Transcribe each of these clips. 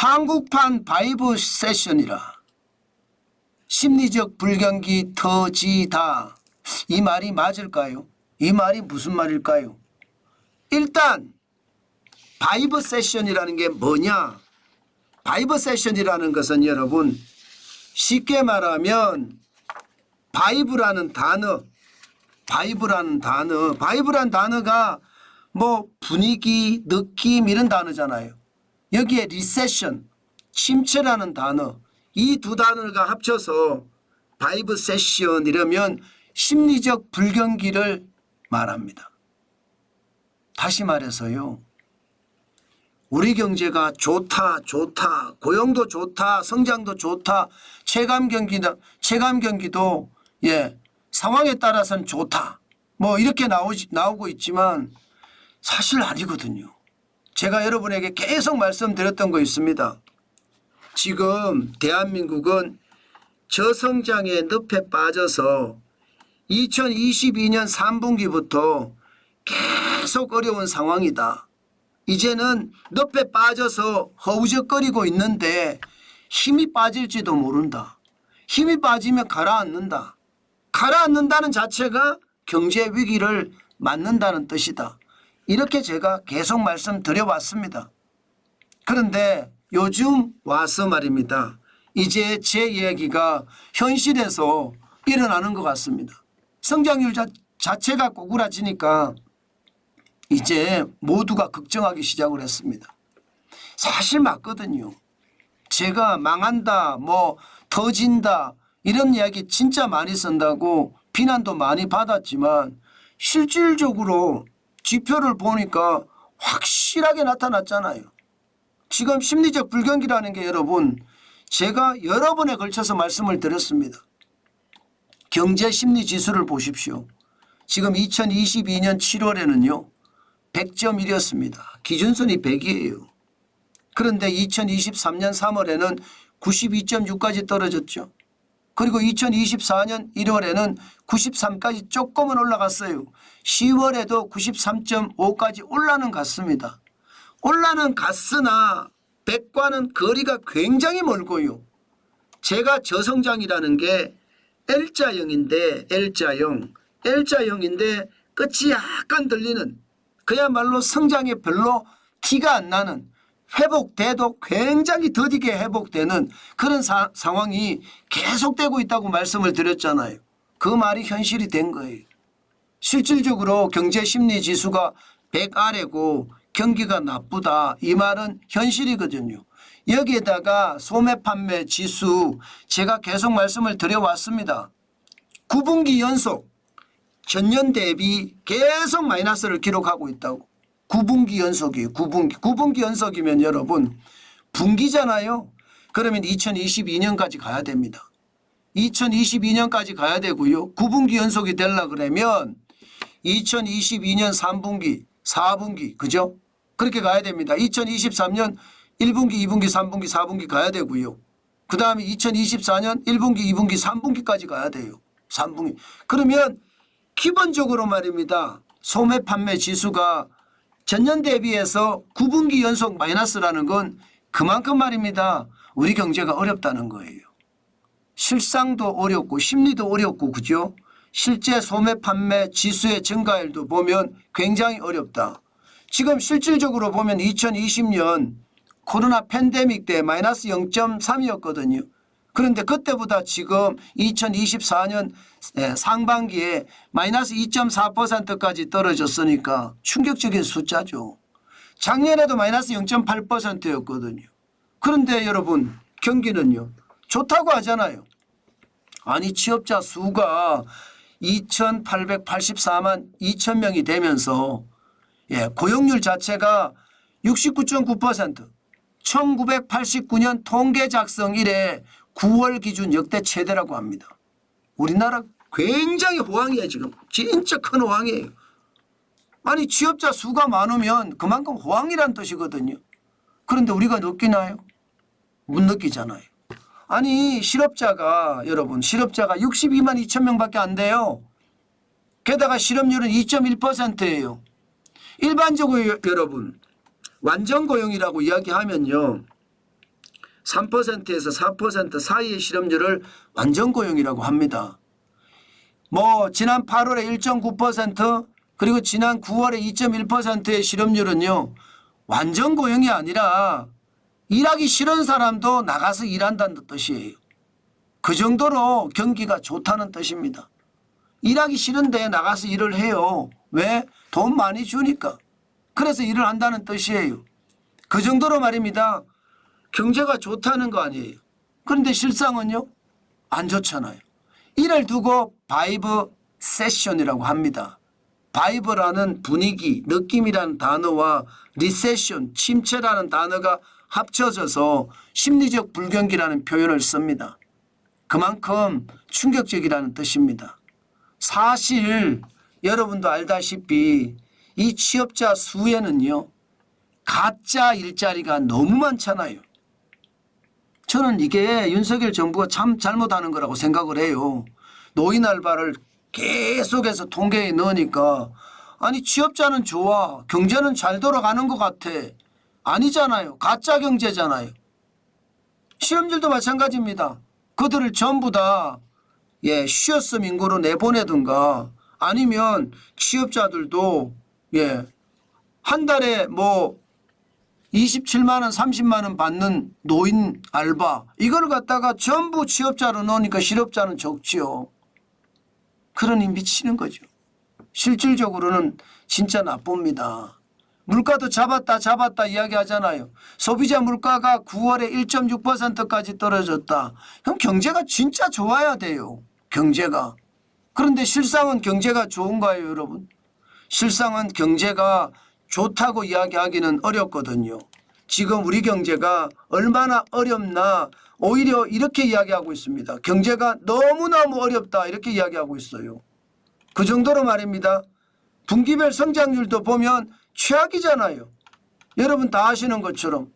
한국판 바이브 세션이라 심리적 불경기 터지다. 이 말이 맞을까요? 이 말이 무슨 말일까요? 일단 바이브 세션이라는 게 뭐냐? 바이브 세션이라는 것은 여러분 쉽게 말하면 바이브라는 단어가 뭐 분위기, 느낌 이런 단어잖아요. 여기에 리세션, 침체라는 단어, 이 두 단어가 합쳐서 바이브 세션 이러면 심리적 불경기를 말합니다. 다시 말해서요. 우리 경제가 좋다, 고용도 좋다, 성장도 좋다, 체감 경기도 상황에 따라서는 좋다. 뭐 이렇게 나오고 있지만 사실 아니거든요. 제가 여러분에게 계속 말씀드렸던 거 있습니다. 지금 대한민국은 저성장의 늪에 빠져서 2022년 3분기부터 계속 어려운 상황이다. 이제는 늪에 빠져서 허우적거리고 있는데 힘이 빠질지도 모른다. 힘이 빠지면 가라앉는다. 가라앉는다는 자체가 경제 위기를 맞는다는 뜻이다. 이렇게 제가 계속 말씀드려왔습니다. 그런데 요즘 와서 말입니다. 이제 제 이야기가 현실에서 일어나는 것 같습니다. 성장률 자체가 꼬꾸라지니까 이제 모두가 걱정하기 시작을 했습니다. 사실 맞거든요. 제가 망한다, 뭐 터진다 이런 이야기 진짜 많이 쓴다고 비난도 많이 받았지만 실질적으로 지표를 보니까 확실하게 나타났잖아요. 지금 심리적 불경기라는 게 여러분 제가 여러 번에 걸쳐서 말씀을 드렸습니다. 경제심리지수를 보십시오. 지금 2022년 7월에는요. 100.1이었습니다. 기준선이 100이에요. 그런데 2023년 3월에는 92.6까지 떨어졌죠. 그리고 2024년 1월에는 93까지 조금은 올라갔어요. 10월에도 93.5까지 올라는 갔습니다. 올라는 갔으나 100과는 거리가 굉장히 멀고요. 제가 저성장이라는 게 L자형인데 L자형인데 끝이 약간 들리는 그야말로 성장에 별로 티가 안 나는 회복돼도 굉장히 더디게 회복되는 그런 상황이 계속되고 있다고 말씀을 드렸잖아요. 그 말이 현실이 된 거예요. 실질적으로 경제심리지수가 100 아래고 경기가 나쁘다. 이 말은 현실이거든요. 여기에다가 소매판매 지수 제가 계속 말씀을 드려왔습니다. 9분기 연속 전년 대비 계속 마이너스를 기록하고 있다고. 9분기 연속이에요. 9분기 연속이면 여러분 분기잖아요. 그러면 2022년까지 가야 됩니다. 2022년까지 가야 되고요. 9분기 연속이 되려고 그러면 2022년 3분기, 4분기 그죠? 그렇게 가야 됩니다. 2023년 1분기, 2분기, 3분기, 4분기 가야 되고요. 그 다음에 2024년 1분기, 2분기, 3분기까지 가야 돼요. 3분기. 그러면 기본적으로 말입니다. 소매 판매 지수가 전년 대비해서 9분기 연속 마이너스라는 건 그만큼 말입니다. 우리 경제가 어렵다는 거예요. 실상도 어렵고 심리도 어렵고 그죠? 실제 소매 판매 지수의 증가율도 보면 굉장히 어렵다. 지금 실질적으로 보면 2020년 코로나 팬데믹 때 마이너스 0.3이었거든요. 그런데 그때보다 지금 2024년 상반기에 마이너스 2.4%까지 떨어졌으니까 충격적인 숫자죠. 작년에도 마이너스 0.8%였거든요. 그런데 여러분 경기는요. 좋다고 하잖아요. 아니 취업자 수가 2,884만 2천 명이 되면서 고용률 자체가 69.9% 1989년 통계 작성 이래 9월 기준 역대 최대라고 합니다. 우리나라 굉장히 호황이에요. 지금 진짜 큰 호황이에요. 아니 취업자 수가 많으면 그만큼 호황이란 뜻이거든요. 그런데 우리가 느끼나요? 못 느끼잖아요. 아니 실업자가 여러분 실업자가 62만 2천 명밖에 안 돼요. 게다가 실업률은 2.1%예요. 일반적으로 여러분 완전 고용이라고 이야기하면요. 3%에서 4% 사이의 실업률을 완전 고용이라고 합니다. 뭐 지난 8월에 1.9% 그리고 지난 9월에 2.1%의 실업률은요. 완전 고용이 아니라 일하기 싫은 사람도 나가서 일한다는 뜻이에요. 그 정도로 경기가 좋다는 뜻입니다. 일하기 싫은데 나가서 일을 해요. 왜? 돈 많이 주니까. 그래서 일을 한다는 뜻이에요. 그 정도로 말입니다. 경제가 좋다는 거 아니에요. 그런데 실상은요. 안 좋잖아요. 이를 두고 바이브 세션이라고 합니다. 바이브라는 분위기, 느낌이라는 단어와 리세션, 침체라는 단어가 합쳐져서 심리적 불경기라는 표현을 씁니다. 그만큼 충격적이라는 뜻입니다. 사실 여러분도 알다시피 이 취업자 수에는요. 가짜 일자리가 너무 많잖아요. 저는 이게 윤석열 정부가 참 잘못하는 거라고 생각을 해요. 노인 알바를 계속해서 통계에 넣으니까 아니 취업자는 좋아. 경제는 잘 돌아가는 것 같아. 아니잖아요. 가짜 경제잖아요. 실업률도 마찬가지입니다. 그들을 전부 다 쉬었음 인구로 내보내든가 아니면 취업자들도 한 달에 뭐 27만 원 30만 원 받는 노인 알바 이걸 갖다가 전부 취업자로 넣으니까 실업자는 적지요. 그러니 미치는 거죠. 실질적으로는 진짜 나쁩니다. 물가도 잡았다 이야기하잖아요. 소비자 물가가 9월에 1.6%까지 떨어졌다. 그럼 경제가 진짜 좋아야 돼요. 경제가. 그런데 실상은 경제가 좋은가요, 여러분? 실상은 경제가 좋다고 이야기하기는 어렵거든요. 지금 우리 경제가 얼마나 어렵나 오히려 이렇게 이야기하고 있습니다. 경제가 너무너무 어렵다 이렇게 이야기하고 있어요. 그 정도로 말입니다. 분기별 성장률도 보면 최악이잖아요. 여러분 다 아시는 것처럼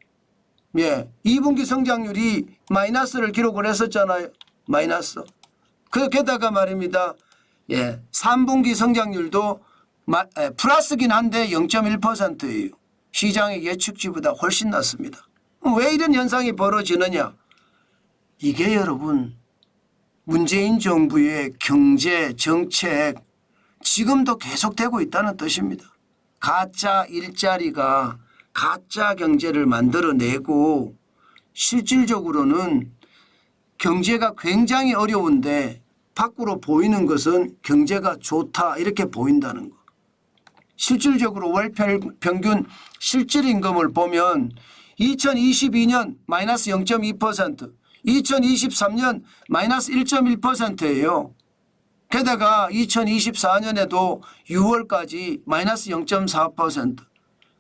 2분기 성장률이 마이너스를 기록을 했었잖아요. 마이너스. 게다가 말입니다. 3분기 성장률도 플러스긴 한데 0.1%예요. 시장의 예측치보다 훨씬 낮습니다. 왜 이런 현상이 벌어지느냐. 이게 여러분 문재인 정부의 경제 정책 지금도 계속되고 있다는 뜻입니다. 가짜 일자리가 가짜 경제를 만들어내고 실질적으로는 경제가 굉장히 어려운데 밖으로 보이는 것은 경제가 좋다 이렇게 보인다는 거. 실질적으로 월 평균 실질임금을 보면 2022년 마이너스 0.2%, 2023년 마이너스 1.1%예요. 게다가 2024년에도 6월까지 마이너스 0.4%.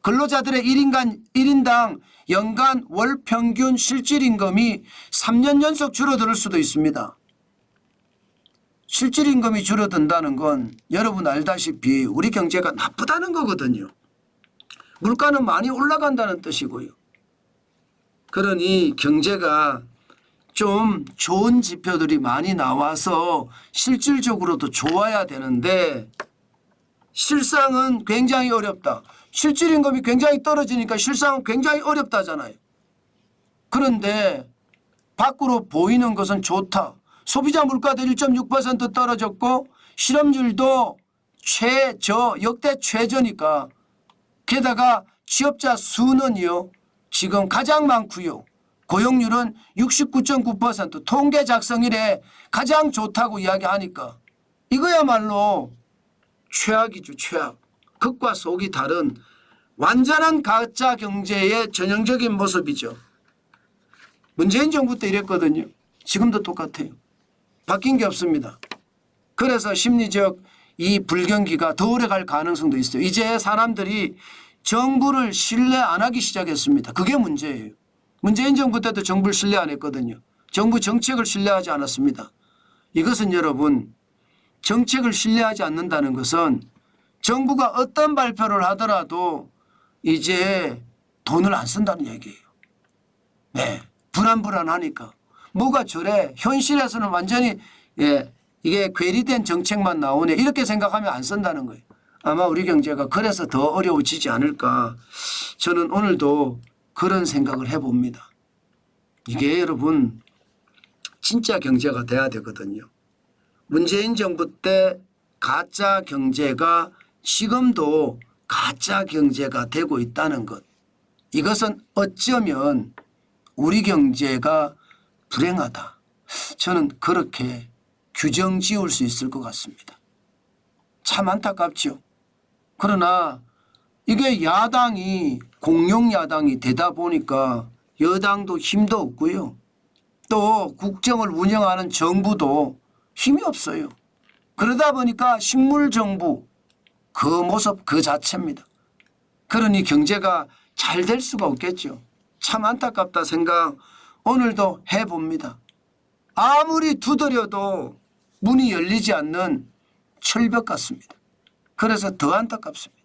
근로자들의 1인당 연간 월 평균 실질임금이 3년 연속 줄어들 수도 있습니다. 실질임금이 줄어든다는 건 여러분 알다시피 우리 경제가 나쁘다는 거거든요. 물가는 많이 올라간다는 뜻이고요. 그러니 경제가 좀 좋은 지표들이 많이 나와서 실질적으로도 좋아야 되는데 실상은 굉장히 어렵다. 실질임금이 굉장히 떨어지니까 실상은 굉장히 어렵다잖아요. 그런데 밖으로 보이는 것은 좋다. 소비자 물가도 1.6% 떨어졌고 실업률도 역대 최저니까 게다가 취업자 수는요 지금 가장 많고요. 고용률은 69.9% 통계 작성 이래 가장 좋다고 이야기하니까 이거야말로 최악이죠. 최악. 극과 속이 다른 완전한 가짜 경제의 전형적인 모습이죠. 문재인 정부 때 이랬거든요. 지금도 똑같아요. 바뀐 게 없습니다. 그래서 심리적 이 불경기가 더 오래 갈 가능성도 있어요. 이제 사람들이 정부를 신뢰 안 하기 시작했습니다. 그게 문제예요. 문재인 정부 때도 정부를 신뢰 안 했거든요. 정부 정책을 신뢰하지 않았습니다. 이것은 여러분 정책을 신뢰하지 않는다는 것은 정부가 어떤 발표를 하더라도 이제 돈을 안 쓴다는 얘기예요. 네, 불안하니까. 뭐가 저래 현실에서는 완전히 이게 괴리된 정책만 나오네 이렇게 생각하면 안 쓴다는 거예요. 아마 우리 경제가 그래서 더 어려워지지 않을까 저는 오늘도 그런 생각을 해봅니다. 이게 여러분 진짜 경제가 돼야 되거든요. 문재인 정부 때 가짜 경제가 지금도 가짜 경제가 되고 있다는 것. 이것은 어쩌면 우리 경제가 불행하다. 저는 그렇게 규정 지을 수 있을 것 같습니다. 참 안타깝죠. 그러나 이게 야당이 공룡 야당이 되다 보니까 여당도 힘도 없고요. 또 국정을 운영하는 정부도 힘이 없어요. 그러다 보니까 식물정부 그 모습 그 자체입니다. 그러니 경제가 잘 될 수가 없겠죠. 참 안타깝다 생각 오늘도 해봅니다. 아무리 두드려도 문이 열리지 않는 철벽 같습니다. 그래서 더 안타깝습니다.